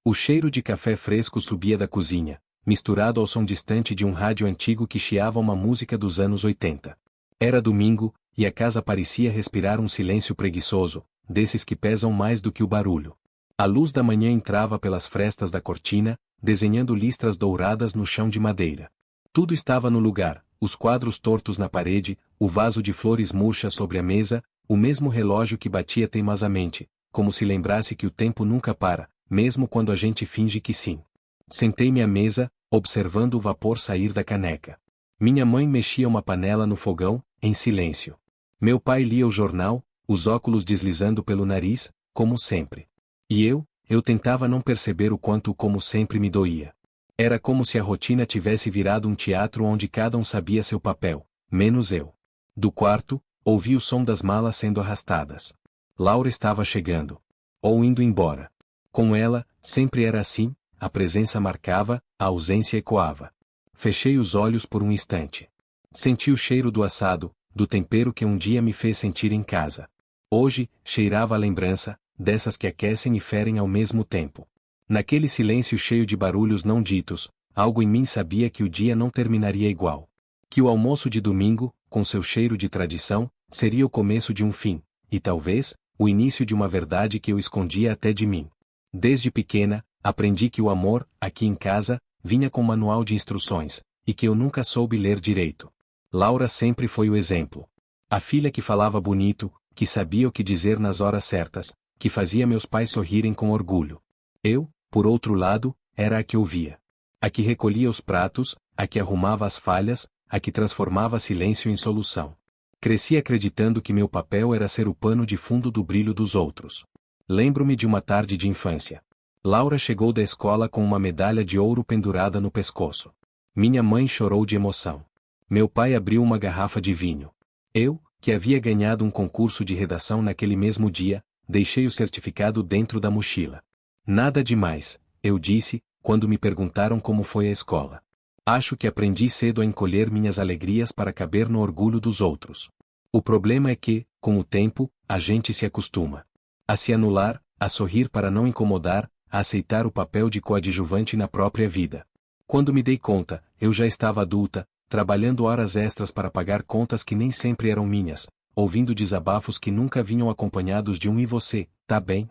O cheiro de café fresco subia da cozinha, misturado ao som distante de um rádio antigo que chiava uma música dos anos 80. Era domingo, e a casa parecia respirar um silêncio preguiçoso, desses que pesam mais do que o barulho. A luz da manhã entrava pelas frestas da cortina, desenhando listras douradas no chão de madeira. Tudo estava no lugar, os quadros tortos na parede, o vaso de flores murchas sobre a mesa, o mesmo relógio que batia teimosamente, como se lembrasse que o tempo nunca para, mesmo quando a gente finge que sim. Sentei-me à mesa, observando o vapor sair da caneca. Minha mãe mexia uma panela no fogão, em silêncio. Meu pai lia o jornal, os óculos deslizando pelo nariz, como sempre. E eu tentava não perceber o quanto o como sempre me doía. Era como se a rotina tivesse virado um teatro onde cada um sabia seu papel, menos eu. Do quarto, ouvi o som das malas sendo arrastadas. Laura estava chegando. Ou indo embora. Com ela, sempre era assim, a presença marcava, a ausência ecoava. Fechei os olhos por um instante. Senti o cheiro do assado, do tempero que um dia me fez sentir em casa. Hoje, cheirava a lembrança, dessas que aquecem e ferem ao mesmo tempo. Naquele silêncio cheio de barulhos não ditos, algo em mim sabia que o dia não terminaria igual. Que o almoço de domingo, com seu cheiro de tradição, seria o começo de um fim, e talvez, o início de uma verdade que eu escondia até de mim. Desde pequena, aprendi que o amor, aqui em casa, vinha com manual de instruções, e que eu nunca soube ler direito. Laura sempre foi o exemplo. A filha que falava bonito, que sabia o que dizer nas horas certas, que fazia meus pais sorrirem com orgulho. Eu, por outro lado, era a que ouvia. A que recolhia os pratos, a que arrumava as falhas, a que transformava silêncio em solução. Cresci acreditando que meu papel era ser o pano de fundo do brilho dos outros. Lembro-me de uma tarde de infância. Laura chegou da escola com uma medalha de ouro pendurada no pescoço. Minha mãe chorou de emoção. Meu pai abriu uma garrafa de vinho. Eu, que havia ganhado um concurso de redação naquele mesmo dia, deixei o certificado dentro da mochila. Nada demais, eu disse, quando me perguntaram como foi a escola. Acho que aprendi cedo a encolher minhas alegrias para caber no orgulho dos outros. O problema é que, com o tempo, a gente se acostuma. A se anular, a sorrir para não incomodar, a aceitar o papel de coadjuvante na própria vida. Quando me dei conta, eu já estava adulta, trabalhando horas extras para pagar contas que nem sempre eram minhas, ouvindo desabafos que nunca vinham acompanhados de um "e você, tá bem?".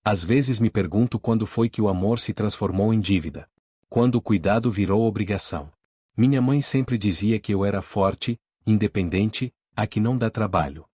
Às vezes me pergunto quando foi que o amor se transformou em dívida. Quando o cuidado virou obrigação. Minha mãe sempre dizia que eu era forte, independente, a que não dá trabalho.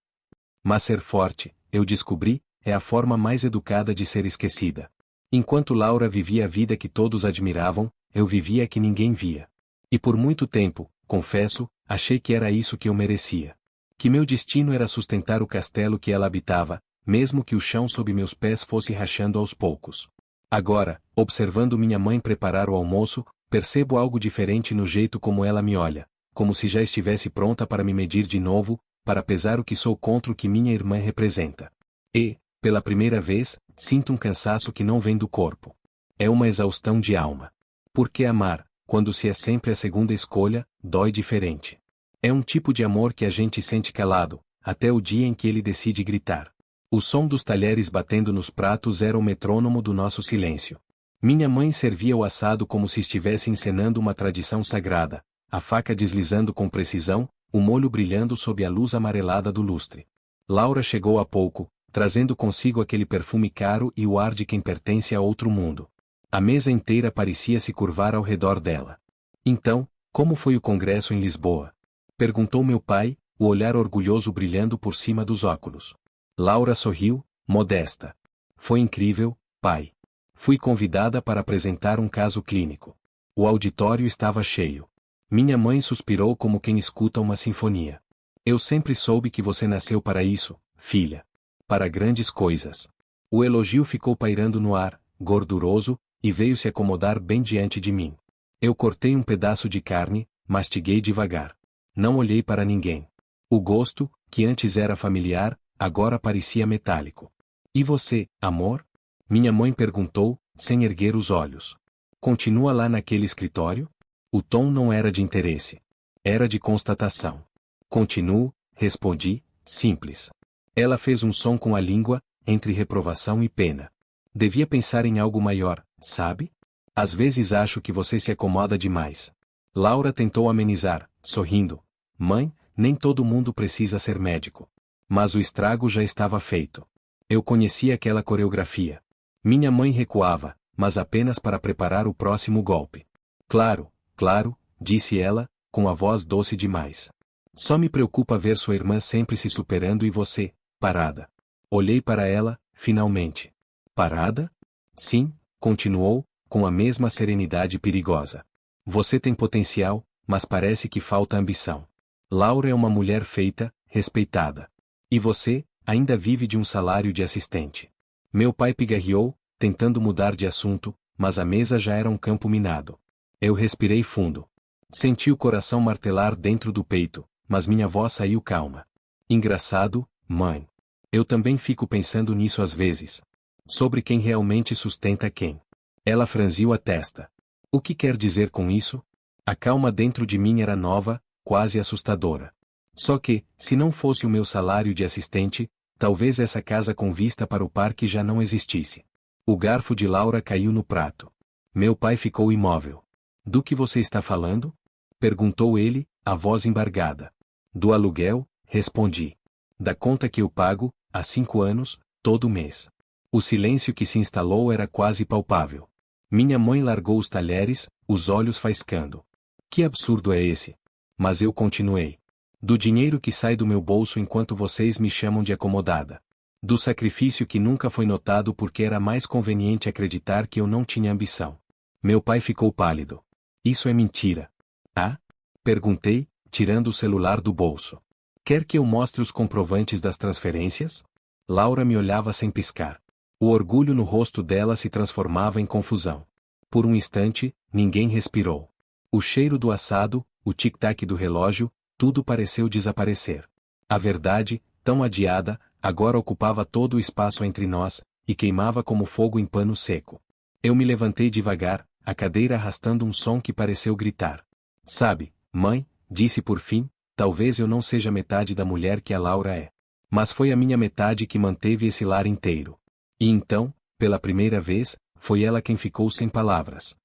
Mas ser forte, eu descobri, é a forma mais educada de ser esquecida. Enquanto Laura vivia a vida que todos admiravam, eu vivia a que ninguém via. E por muito tempo, confesso, achei que era isso que eu merecia. Que meu destino era sustentar o castelo que ela habitava, mesmo que o chão sob meus pés fosse rachando aos poucos. Agora, observando minha mãe preparar o almoço, percebo algo diferente no jeito como ela me olha, como se já estivesse pronta para me medir de novo, para pesar o que sou contra o que minha irmã representa. E, pela primeira vez, sinto um cansaço que não vem do corpo. É uma exaustão de alma. Porque amar, quando se é sempre a segunda escolha, dói diferente. É um tipo de amor que a gente sente calado, até o dia em que ele decide gritar. O som dos talheres batendo nos pratos era o metrônomo do nosso silêncio. Minha mãe servia o assado como se estivesse encenando uma tradição sagrada, a faca deslizando com precisão, o molho brilhando sob a luz amarelada do lustre. Laura chegou há pouco, trazendo consigo aquele perfume caro e o ar de quem pertence a outro mundo. A mesa inteira parecia se curvar ao redor dela. Então, como foi o congresso em Lisboa? Perguntou meu pai, o olhar orgulhoso brilhando por cima dos óculos. Laura sorriu, modesta. Foi incrível, pai. Fui convidada para apresentar um caso clínico. O auditório estava cheio. Minha mãe suspirou como quem escuta uma sinfonia. Eu sempre soube que você nasceu para isso, filha. Para grandes coisas. O elogio ficou pairando no ar, gorduroso, e veio se acomodar bem diante de mim. Eu cortei um pedaço de carne, mastiguei devagar. Não olhei para ninguém. O gosto, que antes era familiar, agora parecia metálico. E você, amor? Minha mãe perguntou, sem erguer os olhos. Continua lá naquele escritório? O tom não era de interesse. Era de constatação. Continuo, respondi, simples. Ela fez um som com a língua, entre reprovação e pena. Devia pensar em algo maior, sabe? Às vezes acho que você se acomoda demais. Laura tentou amenizar, sorrindo. Mãe, nem todo mundo precisa ser médico. Mas o estrago já estava feito. Eu conhecia aquela coreografia. Minha mãe recuava, mas apenas para preparar o próximo golpe. Claro, claro, disse ela, com a voz doce demais. Só me preocupa ver sua irmã sempre se superando e você, parada. Olhei para ela, finalmente. Parada? Sim, continuou, com a mesma serenidade perigosa. Você tem potencial, mas parece que falta ambição. Laura é uma mulher feita, respeitada. E você, ainda vive de um salário de assistente. Meu pai pigarreou, tentando mudar de assunto, mas a mesa já era um campo minado. Eu respirei fundo. Senti o coração martelar dentro do peito, mas minha voz saiu calma. Engraçado, mãe. Eu também fico pensando nisso às vezes. Sobre quem realmente sustenta quem. Ela franziu a testa. O que quer dizer com isso? A calma dentro de mim era nova, quase assustadora. Só que, se não fosse o meu salário de assistente, talvez essa casa com vista para o parque já não existisse. O garfo de Laura caiu no prato. Meu pai ficou imóvel. Do que você está falando? Perguntou ele, a voz embargada. Do aluguel, respondi. Da conta que eu pago, há 5 anos, todo mês. O silêncio que se instalou era quase palpável. Minha mãe largou os talheres, os olhos faiscando. Que absurdo é esse? Mas eu continuei. Do dinheiro que sai do meu bolso enquanto vocês me chamam de acomodada. Do sacrifício que nunca foi notado porque era mais conveniente acreditar que eu não tinha ambição. Meu pai ficou pálido. Isso é mentira. Ah? Perguntei, tirando o celular do bolso. Quer que eu mostre os comprovantes das transferências? Laura me olhava sem piscar. O orgulho no rosto dela se transformava em confusão. Por um instante, ninguém respirou. O cheiro do assado, o tic-tac do relógio, tudo pareceu desaparecer. A verdade, tão adiada, agora ocupava todo o espaço entre nós, e queimava como fogo em pano seco. Eu me levantei devagar, a cadeira arrastando um som que pareceu gritar. Sabe, mãe, disse por fim, talvez eu não seja metade da mulher que a Laura é. Mas foi a minha metade que manteve esse lar inteiro. E então, pela primeira vez, foi ela quem ficou sem palavras.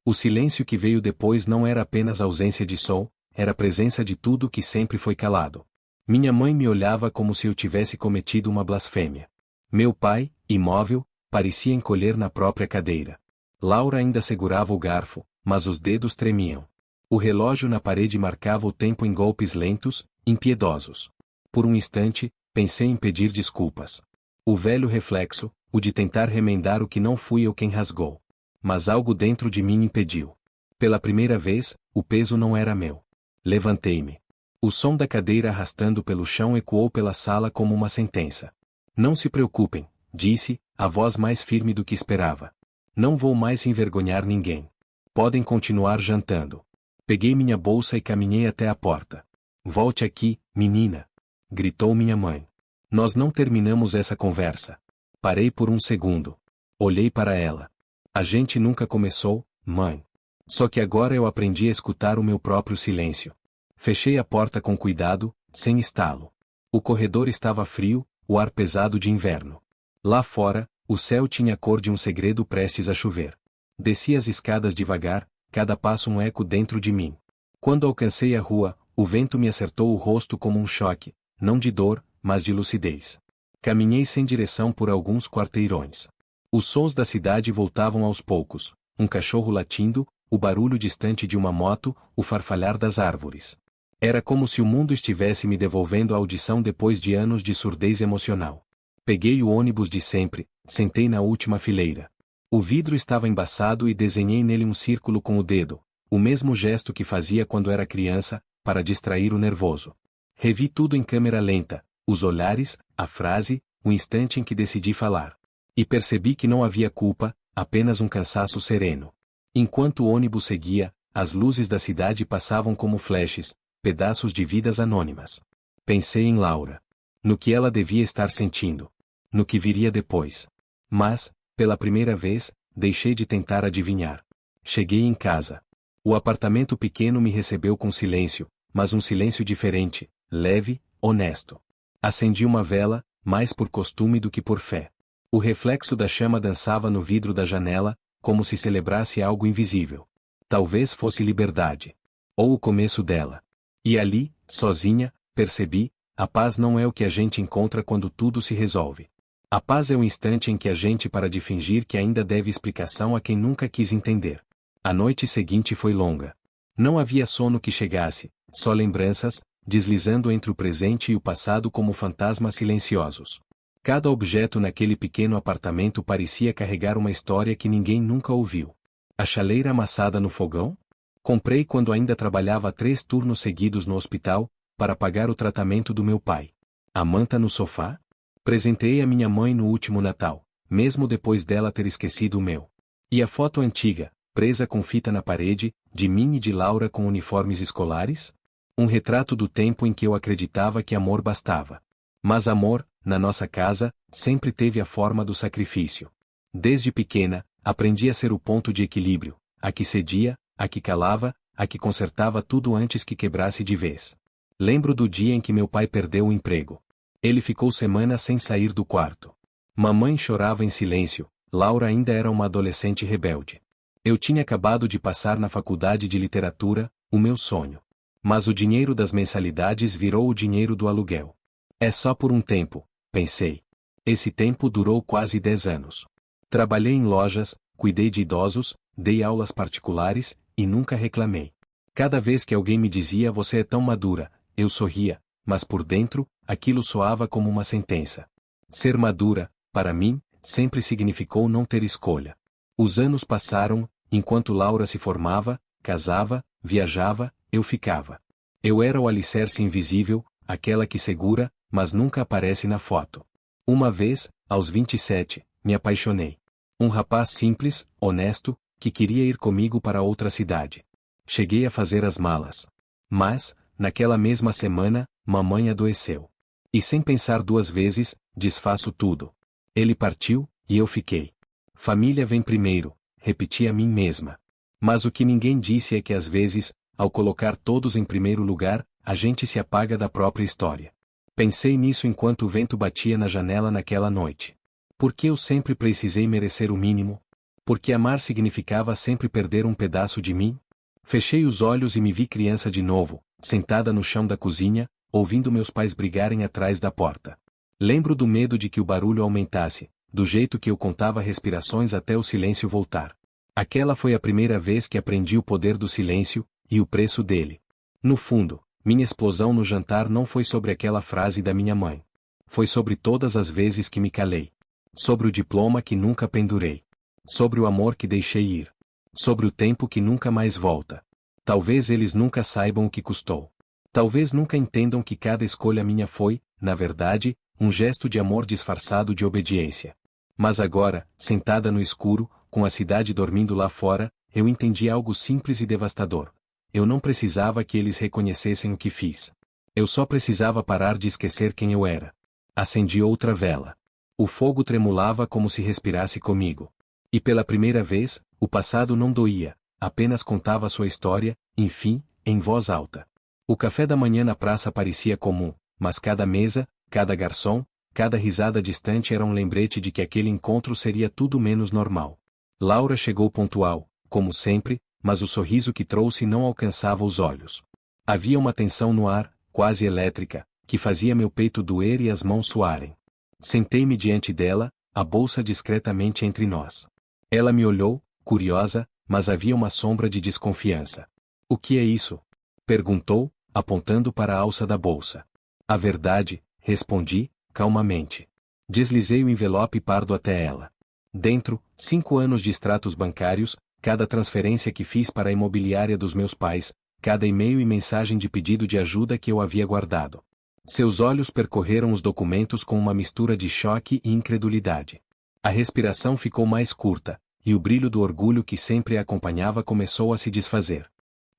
O silêncio que veio depois não era apenas ausência de som, era a presença de tudo que sempre foi calado. Minha mãe me olhava como se eu tivesse cometido uma blasfêmia. Meu pai, imóvel, parecia encolher na própria cadeira. Laura ainda segurava o garfo, mas os dedos tremiam. O relógio na parede marcava o tempo em golpes lentos, impiedosos. Por um instante, pensei em pedir desculpas. O velho reflexo, o de tentar remendar o que não fui eu quem rasgou. Mas algo dentro de mim impediu. Pela primeira vez, o peso não era meu. Levantei-me. O som da cadeira arrastando pelo chão ecoou pela sala como uma sentença. Não se preocupem, disse, a voz mais firme do que esperava. Não vou mais envergonhar ninguém. Podem continuar jantando. Peguei minha bolsa e caminhei até a porta. Volte aqui, menina. Gritou minha mãe. Nós não terminamos essa conversa. Parei por um segundo. Olhei para ela. A gente nunca começou, mãe. Só que agora eu aprendi a escutar o meu próprio silêncio. Fechei a porta com cuidado, sem estalo. O corredor estava frio, o ar pesado de inverno. Lá fora, o céu tinha a cor de um segredo prestes a chover. Desci as escadas devagar, cada passo um eco dentro de mim. Quando alcancei a rua, o vento me acertou o rosto como um choque, não de dor, mas de lucidez. Caminhei sem direção por alguns quarteirões. Os sons da cidade voltavam aos poucos, um cachorro latindo, o barulho distante de uma moto, o farfalhar das árvores. Era como se o mundo estivesse me devolvendo a audição depois de anos de surdez emocional. Peguei o ônibus de sempre, sentei na última fileira. O vidro estava embaçado e desenhei nele um círculo com o dedo, o mesmo gesto que fazia quando era criança, para distrair o nervoso. Revi tudo em câmera lenta, os olhares, a frase, o instante em que decidi falar. E percebi que não havia culpa, apenas um cansaço sereno. Enquanto o ônibus seguia, as luzes da cidade passavam como flashes, pedaços de vidas anônimas. Pensei em Laura. No que ela devia estar sentindo. No que viria depois. Mas, pela primeira vez, deixei de tentar adivinhar. Cheguei em casa. O apartamento pequeno me recebeu com silêncio, mas um silêncio diferente, leve, honesto. Acendi uma vela, mais por costume do que por fé. O reflexo da chama dançava no vidro da janela, como se celebrasse algo invisível. Talvez fosse liberdade. Ou o começo dela. E ali, sozinha, percebi, a paz não é o que a gente encontra quando tudo se resolve. A paz é o instante em que a gente para de fingir que ainda deve explicação a quem nunca quis entender. A noite seguinte foi longa. Não havia sono que chegasse, só lembranças, deslizando entre o presente e o passado como fantasmas silenciosos. Cada objeto naquele pequeno apartamento parecia carregar uma história que ninguém nunca ouviu. A chaleira amassada no fogão? Comprei quando ainda trabalhava 3 turnos seguidos no hospital, para pagar o tratamento do meu pai. A manta no sofá? Presenteei a minha mãe no último Natal, mesmo depois dela ter esquecido o meu. E a foto antiga, presa com fita na parede, de mim e de Laura com uniformes escolares? Um retrato do tempo em que eu acreditava que amor bastava. Mas amor, na nossa casa, sempre teve a forma do sacrifício. Desde pequena, aprendi a ser o ponto de equilíbrio, a que cedia, a que calava, a que consertava tudo antes que quebrasse de vez. Lembro do dia em que meu pai perdeu o emprego. Ele ficou semanas sem sair do quarto. Mamãe chorava em silêncio, Laura ainda era uma adolescente rebelde. Eu tinha acabado de passar na faculdade de literatura, o meu sonho. Mas o dinheiro das mensalidades virou o dinheiro do aluguel. É só por um tempo, pensei. Esse tempo durou quase 10 anos. Trabalhei em lojas, cuidei de idosos, dei aulas particulares, e nunca reclamei. Cada vez que alguém me dizia você é tão madura, eu sorria, mas por dentro, aquilo soava como uma sentença. Ser madura, para mim, sempre significou não ter escolha. Os anos passaram, enquanto Laura se formava, casava, viajava, eu ficava. Eu era o alicerce invisível, aquela que segura, mas nunca aparece na foto. Uma vez, aos 27, me apaixonei. Um rapaz simples, honesto, que queria ir comigo para outra cidade. Cheguei a fazer as malas. Mas, naquela mesma semana, mamãe adoeceu. E sem pensar 2 vezes, desfaço tudo. Ele partiu, e eu fiquei. Família vem primeiro, repeti a mim mesma. Mas o que ninguém disse é que às vezes, ao colocar todos em primeiro lugar, a gente se apaga da própria história. Pensei nisso enquanto o vento batia na janela naquela noite. Por que eu sempre precisei merecer o mínimo? Porque amar significava sempre perder um pedaço de mim? Fechei os olhos e me vi criança de novo, sentada no chão da cozinha, ouvindo meus pais brigarem atrás da porta. Lembro do medo de que o barulho aumentasse, do jeito que eu contava respirações até o silêncio voltar. Aquela foi a primeira vez que aprendi o poder do silêncio, e o preço dele. No fundo, minha explosão no jantar não foi sobre aquela frase da minha mãe. Foi sobre todas as vezes que me calei. Sobre o diploma que nunca pendurei. Sobre o amor que deixei ir. Sobre o tempo que nunca mais volta. Talvez eles nunca saibam o que custou. Talvez nunca entendam que cada escolha minha foi, na verdade, um gesto de amor disfarçado de obediência. Mas agora, sentada no escuro, com a cidade dormindo lá fora, eu entendi algo simples e devastador. Eu não precisava que eles reconhecessem o que fiz. Eu só precisava parar de esquecer quem eu era. Acendi outra vela. O fogo tremulava como se respirasse comigo. E pela primeira vez, o passado não doía, apenas contava sua história, enfim, em voz alta. O café da manhã na praça parecia comum, mas cada mesa, cada garçom, cada risada distante era um lembrete de que aquele encontro seria tudo menos normal. Laura chegou pontual, como sempre, mas o sorriso que trouxe não alcançava os olhos. Havia uma tensão no ar, quase elétrica, que fazia meu peito doer e as mãos suarem. Sentei-me diante dela, a bolsa discretamente entre nós. Ela me olhou, curiosa, mas havia uma sombra de desconfiança. O que é isso? Perguntou, apontando para a alça da bolsa. A verdade, respondi, calmamente. Deslizei o envelope pardo até ela. Dentro, 5 anos de extratos bancários, cada transferência que fiz para a imobiliária dos meus pais, cada e-mail e mensagem de pedido de ajuda que eu havia guardado. Seus olhos percorreram os documentos com uma mistura de choque e incredulidade. A respiração ficou mais curta, e o brilho do orgulho que sempre a acompanhava começou a se desfazer.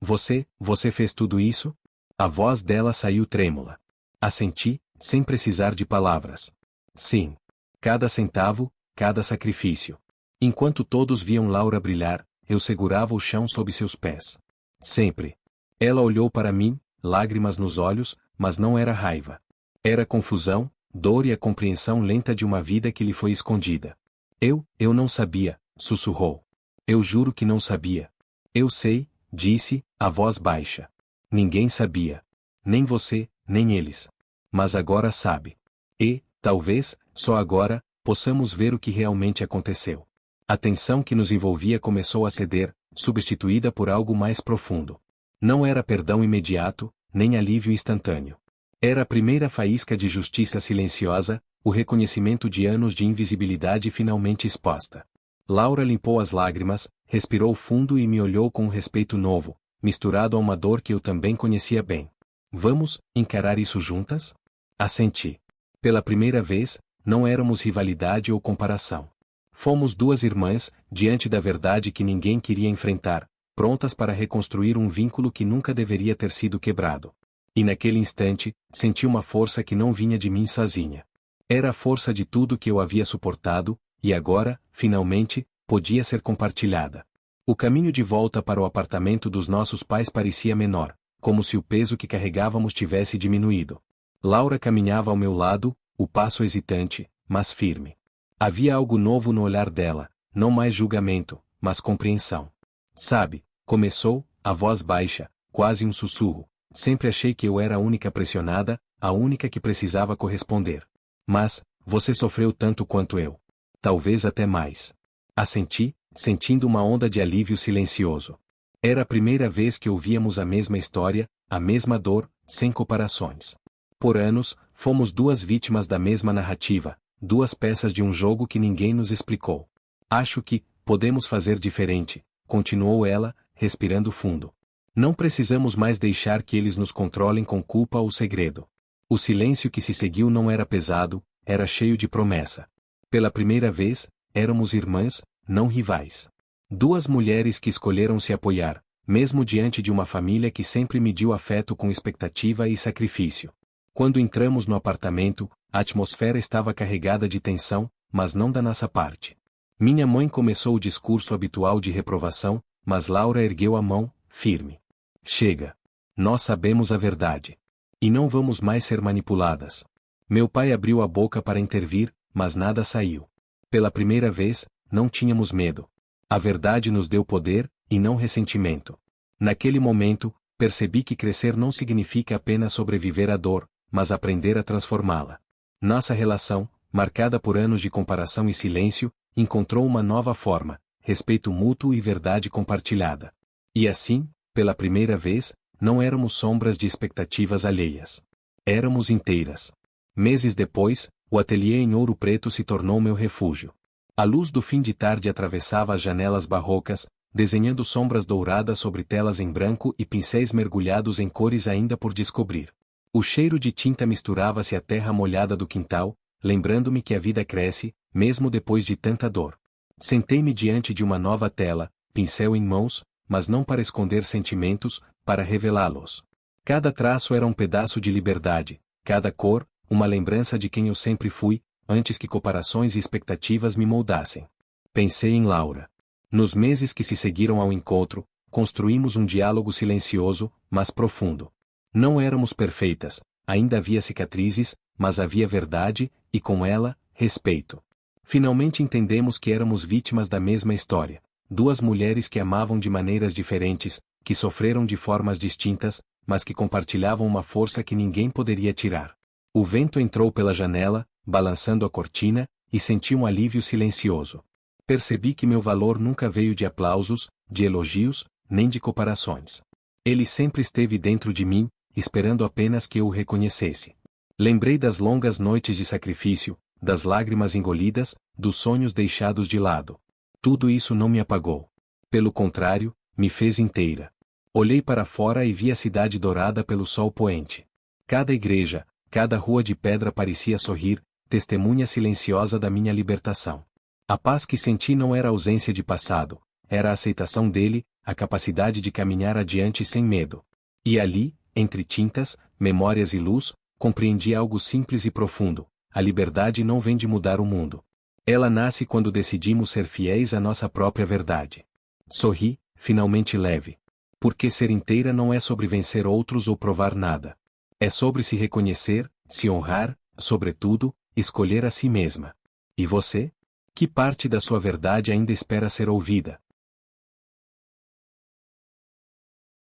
Você fez tudo isso? A voz dela saiu trêmula. Assenti, sem precisar de palavras. Sim. Cada centavo, cada sacrifício. Enquanto todos viam Laura brilhar, eu segurava o chão sob seus pés. Sempre. Ela olhou para mim, lágrimas nos olhos, mas não era raiva. Era confusão, dor e a compreensão lenta de uma vida que lhe foi escondida. Eu não sabia, sussurrou. Eu juro que não sabia. Eu sei, disse, a voz baixa. Ninguém sabia. Nem você, nem eles. Mas agora sabe. E, talvez, só agora, possamos ver o que realmente aconteceu. A tensão que nos envolvia começou a ceder, substituída por algo mais profundo. Não era perdão imediato, nem alívio instantâneo. Era a primeira faísca de justiça silenciosa, o reconhecimento de anos de invisibilidade finalmente exposta. Laura limpou as lágrimas, respirou fundo e me olhou com um respeito novo, misturado a uma dor que eu também conhecia bem. Vamos encarar isso juntas? Assenti. Pela primeira vez, não éramos rivalidade ou comparação. Fomos duas irmãs, diante da verdade que ninguém queria enfrentar, prontas para reconstruir um vínculo que nunca deveria ter sido quebrado. E naquele instante, senti uma força que não vinha de mim sozinha. Era a força de tudo que eu havia suportado, e agora, finalmente, podia ser compartilhada. O caminho de volta para o apartamento dos nossos pais parecia menor, como se o peso que carregávamos tivesse diminuído. Laura caminhava ao meu lado, o passo hesitante, mas firme. Havia algo novo no olhar dela, não mais julgamento, mas compreensão. Sabe, começou, a voz baixa, quase um sussurro. Sempre achei que eu era a única pressionada, a única que precisava corresponder. Mas, você sofreu tanto quanto eu. Talvez até mais. Assenti, sentindo uma onda de alívio silencioso. Era a primeira vez que ouvíamos a mesma história, a mesma dor, sem comparações. Por anos, fomos duas vítimas da mesma narrativa, duas peças de um jogo que ninguém nos explicou. Acho que podemos fazer diferente, continuou ela, respirando fundo. Não precisamos mais deixar que eles nos controlem com culpa ou segredo. O silêncio que se seguiu não era pesado, era cheio de promessa. Pela primeira vez, éramos irmãs, não rivais. Duas mulheres que escolheram se apoiar, mesmo diante de uma família que sempre mediu afeto com expectativa e sacrifício. Quando entramos no apartamento, a atmosfera estava carregada de tensão, mas não da nossa parte. Minha mãe começou o discurso habitual de reprovação, mas Laura ergueu a mão, firme. Chega. Nós sabemos a verdade. E não vamos mais ser manipuladas. Meu pai abriu a boca para intervir, mas nada saiu. Pela primeira vez, não tínhamos medo. A verdade nos deu poder, e não ressentimento. Naquele momento, percebi que crescer não significa apenas sobreviver à dor, mas aprender a transformá-la. Nossa relação, marcada por anos de comparação e silêncio, encontrou uma nova forma, respeito mútuo e verdade compartilhada. E assim, pela primeira vez, não éramos sombras de expectativas alheias. Éramos inteiras. Meses depois, o ateliê em Ouro Preto se tornou meu refúgio. A luz do fim de tarde atravessava as janelas barrocas, desenhando sombras douradas sobre telas em branco e pincéis mergulhados em cores ainda por descobrir. O cheiro de tinta misturava-se à terra molhada do quintal, lembrando-me que a vida cresce, mesmo depois de tanta dor. Sentei-me diante de uma nova tela, pincel em mãos, mas não para esconder sentimentos, para revelá-los. Cada traço era um pedaço de liberdade, cada cor, uma lembrança de quem eu sempre fui, antes que comparações e expectativas me moldassem. Pensei em Laura. Nos meses que se seguiram ao encontro, construímos um diálogo silencioso, mas profundo. Não éramos perfeitas, ainda havia cicatrizes, mas havia verdade, e com ela, respeito. Finalmente entendemos que éramos vítimas da mesma história. Duas mulheres que amavam de maneiras diferentes, que sofreram de formas distintas, mas que compartilhavam uma força que ninguém poderia tirar. O vento entrou pela janela, balançando a cortina, e senti um alívio silencioso. Percebi que meu valor nunca veio de aplausos, de elogios, nem de comparações. Ele sempre esteve dentro de mim, esperando apenas que eu o reconhecesse. Lembrei das longas noites de sacrifício, das lágrimas engolidas, dos sonhos deixados de lado. Tudo isso não me apagou. Pelo contrário, me fez inteira. Olhei para fora e vi a cidade dourada pelo sol poente. Cada igreja, cada rua de pedra parecia sorrir, testemunha silenciosa da minha libertação. A paz que senti não era a ausência de passado, era a aceitação dele, a capacidade de caminhar adiante sem medo. E ali, entre tintas, memórias e luz, compreendi algo simples e profundo: a liberdade não vem de mudar o mundo. Ela nasce quando decidimos ser fiéis à nossa própria verdade. Sorri, finalmente leve. Porque ser inteira não é sobre vencer outros ou provar nada. É sobre se reconhecer, se honrar, sobretudo, escolher a si mesma. E você? Que parte da sua verdade ainda espera ser ouvida?